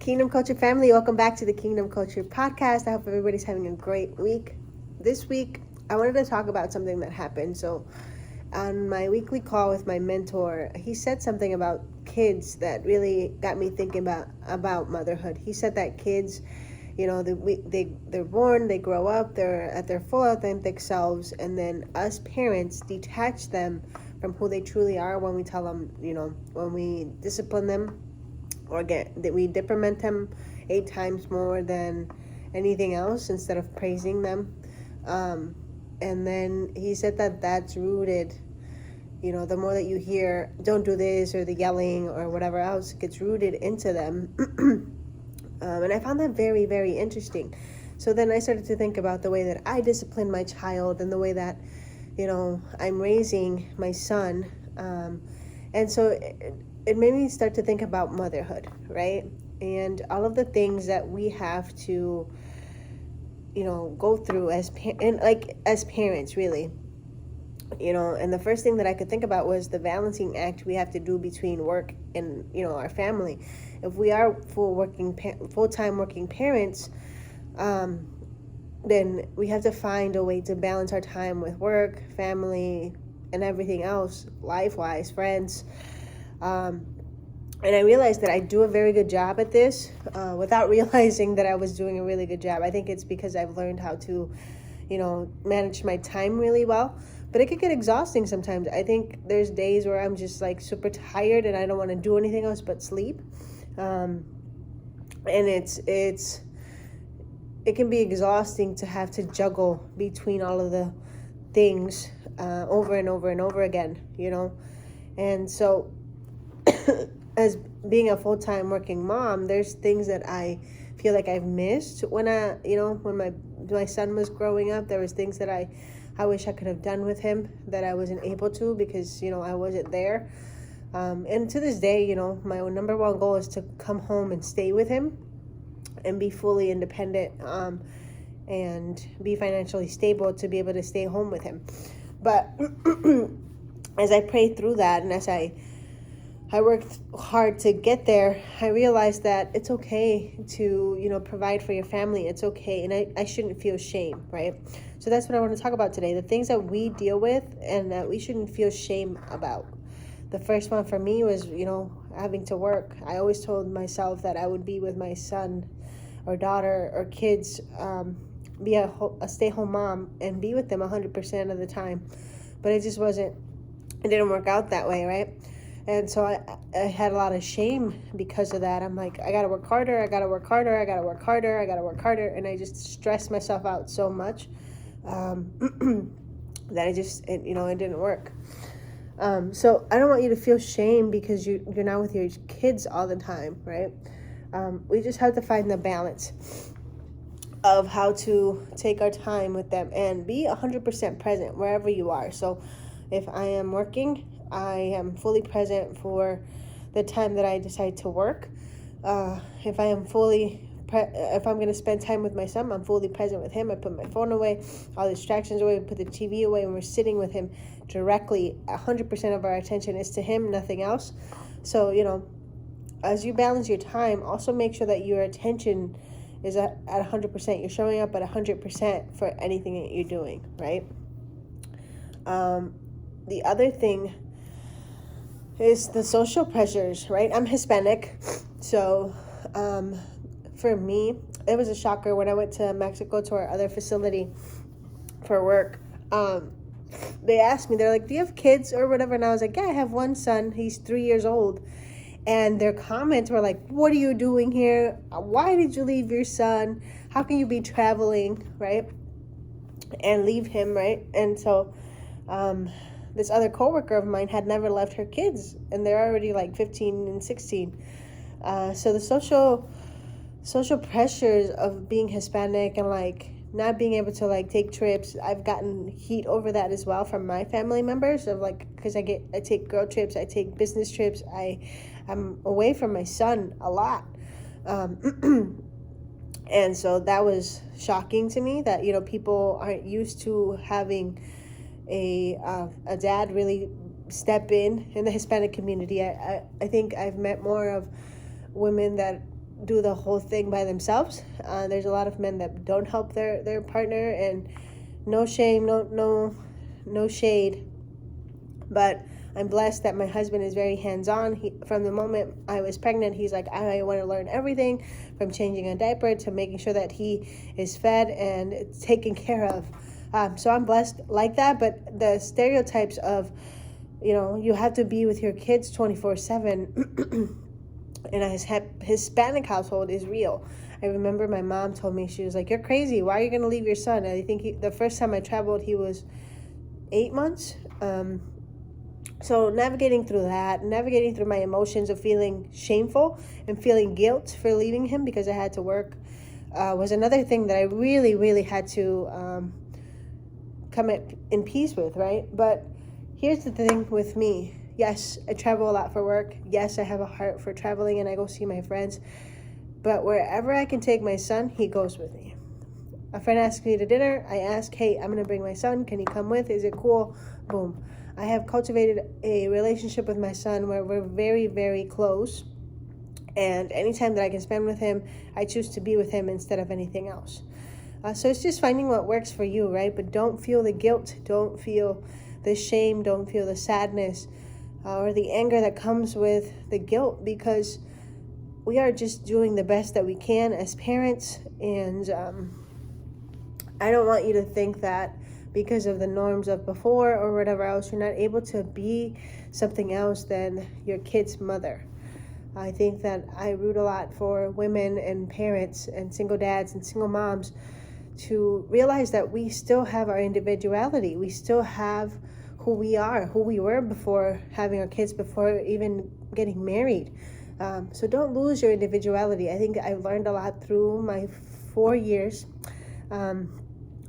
Kingdom Culture family, welcome back to the Kingdom Culture podcast. I hope everybody's having a great week. This week, I wanted to talk about something that happened. So, on my weekly call with my mentor, he said something about kids that really got me thinking about motherhood. He said that kids, they're born, they grow up, they're at their full authentic selves, and then us parents detach them from who they truly are when we tell them, when we discipline them or we deprimand them 8 times more than anything else instead of praising them. And then he said that that's rooted, the more that you hear don't do this or the yelling or whatever else gets rooted into them. And I found that very, very interesting. So then I started to think about the way that I discipline my child and the way that I'm raising my son. And so it made me start to think about motherhood, right? And all of the things that we have to, go through as parents, really. And the first thing that I could think about was the balancing act we have to do between work and, our family. If we are full-time working parents, then we have to find a way to balance our time with work, family, and everything else, life-wise, friends. And I realized that I do a very good job at this without realizing that I was doing a really good job. I think it's because I've learned how to, manage my time really well. But it could get exhausting sometimes. I think there's days where I'm just like super tired and I don't want to do anything else but sleep. And it can be exhausting to have to juggle between all of the things over and over and over again, And so as being a full-time working mom, there's things that I feel like I've missed when my son was growing up. There was things that I wish I could have done with him that I wasn't able to because, I wasn't there. And to this day, my number one goal is to come home and stay with him and be fully independent and be financially stable to be able to stay home with him. But as I prayed through that and as I worked hard to get there, I realized that it's okay to, provide for your family. It's okay. And I shouldn't feel shame, right? So that's what I want to talk about today. The things that we deal with and that we shouldn't feel shame about. The first one for me was, having to work. I always told myself that I would be with my son or daughter or kids, be a stay-home mom and be with them 100% of the time. But it didn't work out that way, right? And so I had a lot of shame because of that. I'm like, I got to work harder. And I just stressed myself out so much that it didn't work. So I don't want you to feel shame because you're not with your kids all the time, right? We just have to find the balance of how to take our time with them and be 100% present wherever you are. So if I am working, I am fully present for the time that I decide to work. If I'm going to spend time with my son, I'm fully present with him. I put my phone away, all distractions away, put the TV away, and we're sitting with him directly. 100% of our attention is to him, nothing else. So, as you balance your time, also make sure that your attention is at 100%. You're showing up at 100% for anything that you're doing, right? The other thing is the social pressures, right? I'm Hispanic, so for me, it was a shocker when I went to Mexico to our other facility for work. They asked me, they're like, do you have kids or whatever? And I was like, yeah, I have one son. He's 3 years old. And their comments were like, what are you doing here? Why did you leave your son? How can you be traveling, right? And leave him, right? And so this other coworker of mine had never left her kids, and they're already like 15 and 16. So the social pressures of being Hispanic and like not being able to like take trips, I've gotten heat over that as well from my family members of like, because I take girl trips, I take business trips, I'm away from my son a lot. And so that was shocking to me that, people aren't used to having a dad really step in the Hispanic community. I think I've met more of women that do the whole thing by themselves. There's a lot of men that don't help their partner, and no shame, no shade, but I'm blessed that my husband is very hands-on. From the moment I was pregnant, he's like, I want to learn everything, from changing a diaper to making sure that he is fed and taken care of. So I'm blessed like that. But the stereotypes of, you have to be with your kids 24/7 in a Hispanic household is real. I remember my mom told me, she was like, you're crazy. Why are you going to leave your son? And I think the first time I traveled, he was 8 months. So navigating through that, navigating through my emotions of feeling shameful and feeling guilt for leaving him because I had to work, was another thing that I really, really had to come in peace with, right? But here's the thing with me. Yes, I travel a lot for work. Yes, I have a heart for traveling and I go see my friends. But wherever I can take my son, he goes with me. A friend asks me to dinner. I ask, hey, I'm going to bring my son. Can he come with? Is it cool? Boom. I have cultivated a relationship with my son where we're very, very close. And anytime that I can spend with him, I choose to be with him instead of anything else. So it's just finding what works for you, right? But don't feel the guilt. Don't feel the shame. Don't feel the sadness or the anger that comes with the guilt, because we are just doing the best that we can as parents. And I don't want you to think that because of the norms of before or whatever else, you're not able to be something else than your kid's mother. I think that I root a lot for women and parents and single dads and single moms to realize that we still have our individuality. We still have who we are, who we were before having our kids, before even getting married. So don't lose your individuality. I think I've learned a lot through my 4 years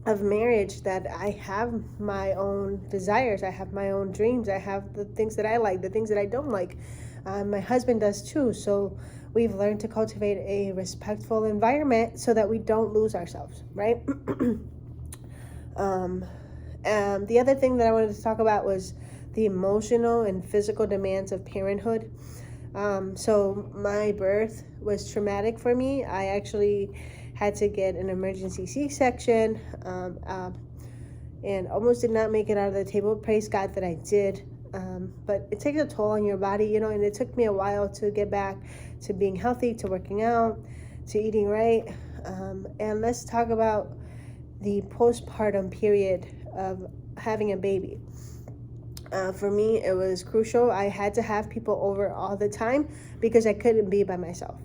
of marriage, that I have my own desires, I have my own dreams, I have the things that I like, the things that I don't like. My husband does too. So we've learned to cultivate a respectful environment so that we don't lose ourselves, right? The other thing that I wanted to talk about was the emotional and physical demands of parenthood. So my birth was traumatic for me. I actually had to get an emergency C-section and almost did not make it out of the table. Praise God that I did. But it takes a toll on your body, and it took me a while to get back to being healthy, to working out, to eating right. And let's talk about the postpartum period of having a baby. For me, it was crucial. I had to have people over all the time because I couldn't be by myself.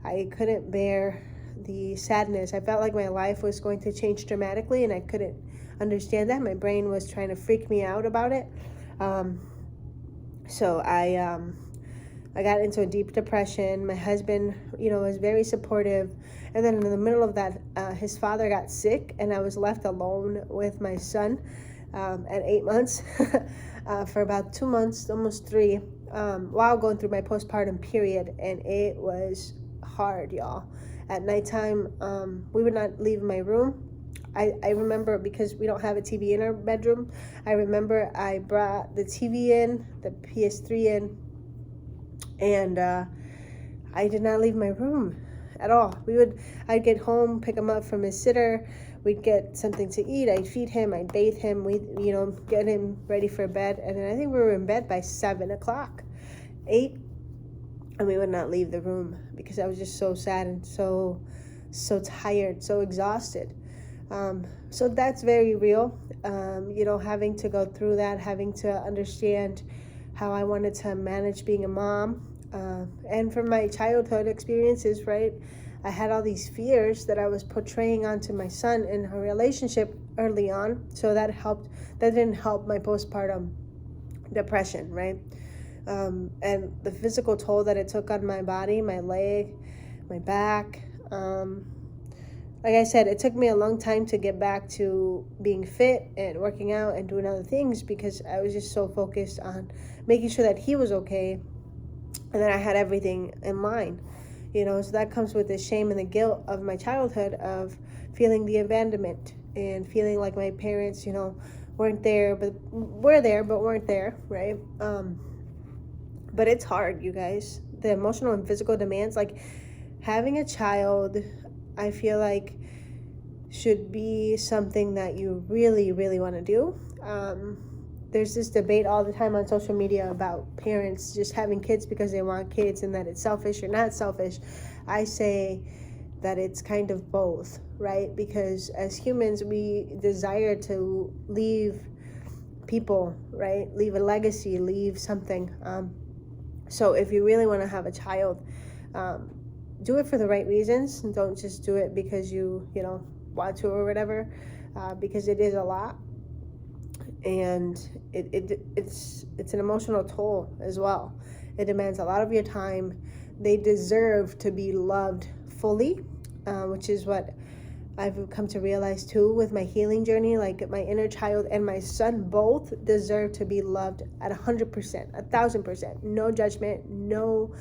I couldn't bear the sadness. I felt like my life was going to change dramatically, and I couldn't understand that. My brain was trying to freak me out about it. So I got into a deep depression. My husband, was very supportive. And then in the middle of that, his father got sick, and I was left alone with my son at 8 months for about 2 months, almost 3, while going through my postpartum period. And it was hard, y'all. At nighttime, we would not leave my room. I remember, because we don't have a TV in our bedroom, I remember I brought the TV in, the PS3 in, and I did not leave my room at all. I'd get home, pick him up from his sitter, we'd get something to eat, I'd feed him, I'd bathe him, we'd, get him ready for bed, and then I think we were in bed by 7 o'clock, 8, and we would not leave the room because I was just so sad and so tired, so exhausted. So that's very real, having to go through that, having to understand how I wanted to manage being a mom. And from my childhood experiences, right, I had all these fears that I was portraying onto my son in her relationship early on. So that didn't help my postpartum depression, right? And the physical toll that it took on my body, my leg, my back. Like I said, it took me a long time to get back to being fit and working out and doing other things because I was just so focused on making sure that he was okay and that I had everything in line. So that comes with the shame and the guilt of my childhood, of feeling the abandonment and feeling like my parents, weren't there, but were there, but weren't there, right? But it's hard, you guys. The emotional and physical demands, like, having a child, I feel like, should be something that you really, really want to do. There's this debate all the time on social media about parents just having kids because they want kids and that it's selfish or not selfish. I say that it's kind of both, right? Because as humans, we desire to leave people, right? Leave a legacy, leave something. So if you really want to have a child, do it for the right reasons. Don't just do it because you want to or whatever, because it is a lot, and it's an emotional toll as well. It demands a lot of your time. They deserve to be loved fully, which is what I've come to realize too with my healing journey. Like my inner child and my son both deserve to be loved at 100%, 1,000%. No judgment, no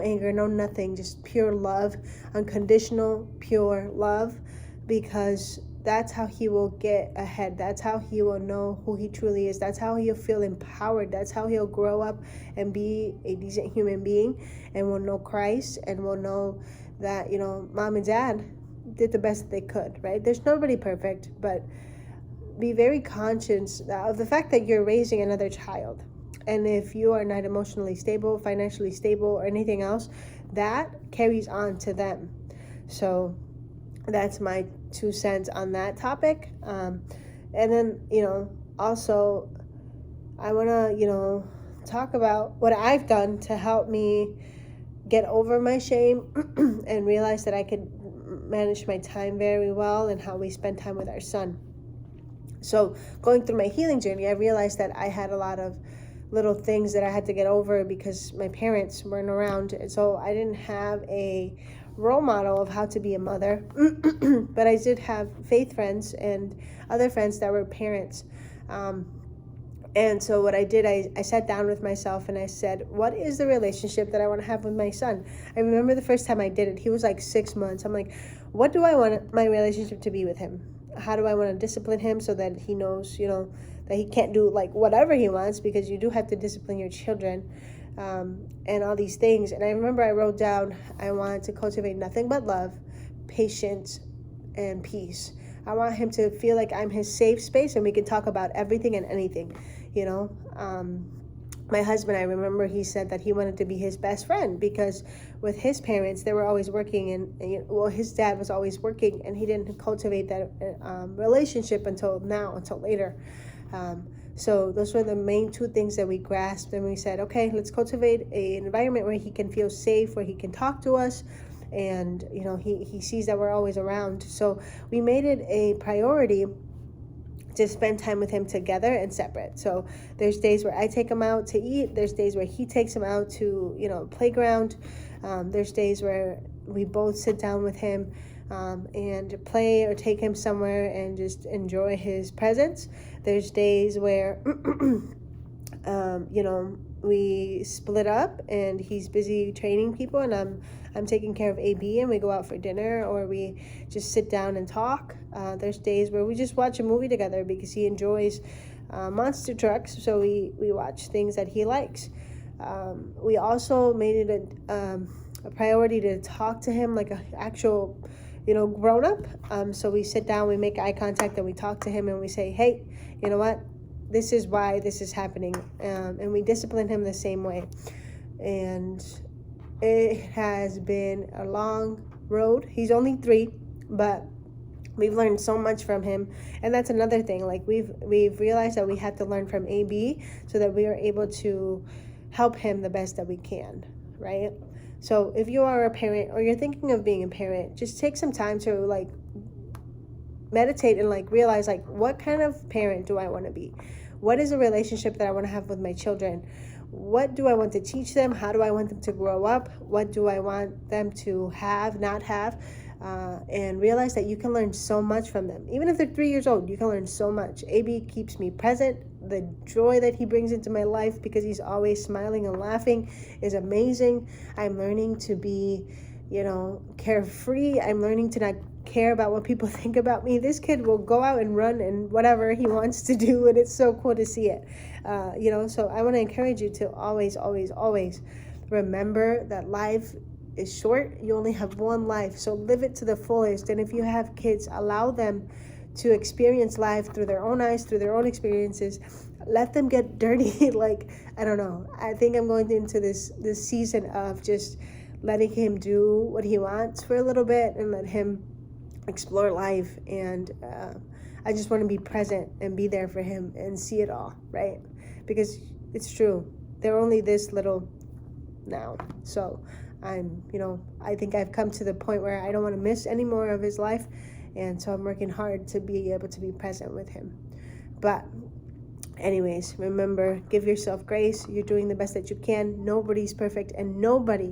anger, no nothing, just pure love, unconditional, pure love, because that's how he will get ahead. That's how he will know who he truly is. That's how he'll feel empowered. That's how he'll grow up and be a decent human being, and will know Christ, and will know that, mom and dad did the best they could, right? There's nobody perfect, but be very conscious of the fact that you're raising another child. And if you are not emotionally stable, financially stable, or anything else, that carries on to them. So that's my 2 cents on that topic. And then, also I want to, talk about what I've done to help me get over my shame and realize that I could manage my time very well, and how we spend time with our son. So going through my healing journey, I realized that I had a lot of little things that I had to get over because my parents weren't around. And so I didn't have a role model of how to be a mother, but I did have faith friends and other friends that were parents. And so what I did, I sat down with myself and I said, what is the relationship that I want to have with my son? I remember the first time I did it, he was like 6 months. I'm like, what do I want my relationship to be with him? How do I want to discipline him so that he knows, that he can't do like whatever he wants, because you do have to discipline your children, and all these things. And I remember I wrote down, I wanted to cultivate nothing but love, patience, and peace. I want him to feel like I'm his safe space and we can talk about everything and anything, My husband, I remember he said that he wanted to be his best friend, because with his parents, they were always working, and his dad was always working, and he didn't cultivate that relationship until later. So those were the main 2 things that we grasped, and we said, okay, let's cultivate an environment where he can feel safe, where he can talk to us, and he sees that we're always around. So we made it a priority to spend time with him together and separate. So there's days where I take him out to eat. There's days where he takes him out to, playground. There's days where we both sit down with him and play, or take him somewhere and just enjoy his presence. There's days where, we split up and he's busy training people, and I'm taking care of AB, and we go out for dinner, or we just sit down and talk. There's days where we just watch a movie together because he enjoys monster trucks, so we watch things that he likes. We also made it a priority to talk to him like an actual grown up. So we sit down, we make eye contact, and we talk to him, and we say, hey, you know what? This is why this is happening. And we discipline him the same way. And it has been a long road. He's only 3, but we've learned so much from him. And that's another thing. Like we've realized that we had to learn from AB so that we are able to help him the best that we can, right? So if you are a parent, or you're thinking of being a parent, just take some time to meditate and realize what kind of parent do I want to be? What is a relationship that I want to have with my children? What do I want to teach them? How do I want them to grow up? What do I want them to have, not have? And realize that you can learn so much from them. Even if they're 3 years old, you can learn so much. AB keeps me present. The joy that he brings into my life, because he's always smiling and laughing, is amazing. I'm learning to be, carefree. I'm learning to not care about what people think about me. This kid will go out and run and whatever he wants to do, and it's so cool to see it. So I want to encourage you to always, always, always remember that life is short. You only have one life, so live it to the fullest. And if you have kids, allow them to experience life through their own eyes, through their own experiences. Let them get dirty. Like, I don't know, I think I'm going into this season of just letting him do what he wants for a little bit and let him explore life. And I just want to be present and be there for him and see it all, right? Because it's true, they're only this little now. So I think I've come to the point where I don't want to miss any more of his life. And so I'm working hard to be able to be present with him. But anyways, remember, give yourself grace. You're doing the best that you can. Nobody's perfect, and nobody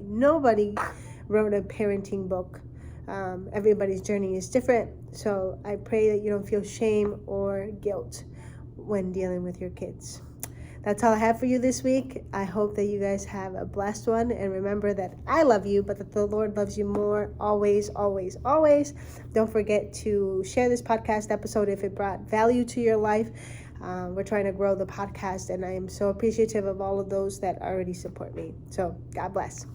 wrote a parenting book. Everybody's journey is different. So I pray that you don't feel shame or guilt when dealing with your kids. That's all I have for you this week. I hope that you guys have a blessed one. And remember that I love you, but that the Lord loves you more. Always, always, always. Don't forget to share this podcast episode if it brought value to your life. We're trying to grow the podcast, and I am so appreciative of all of those that already support me. So God bless.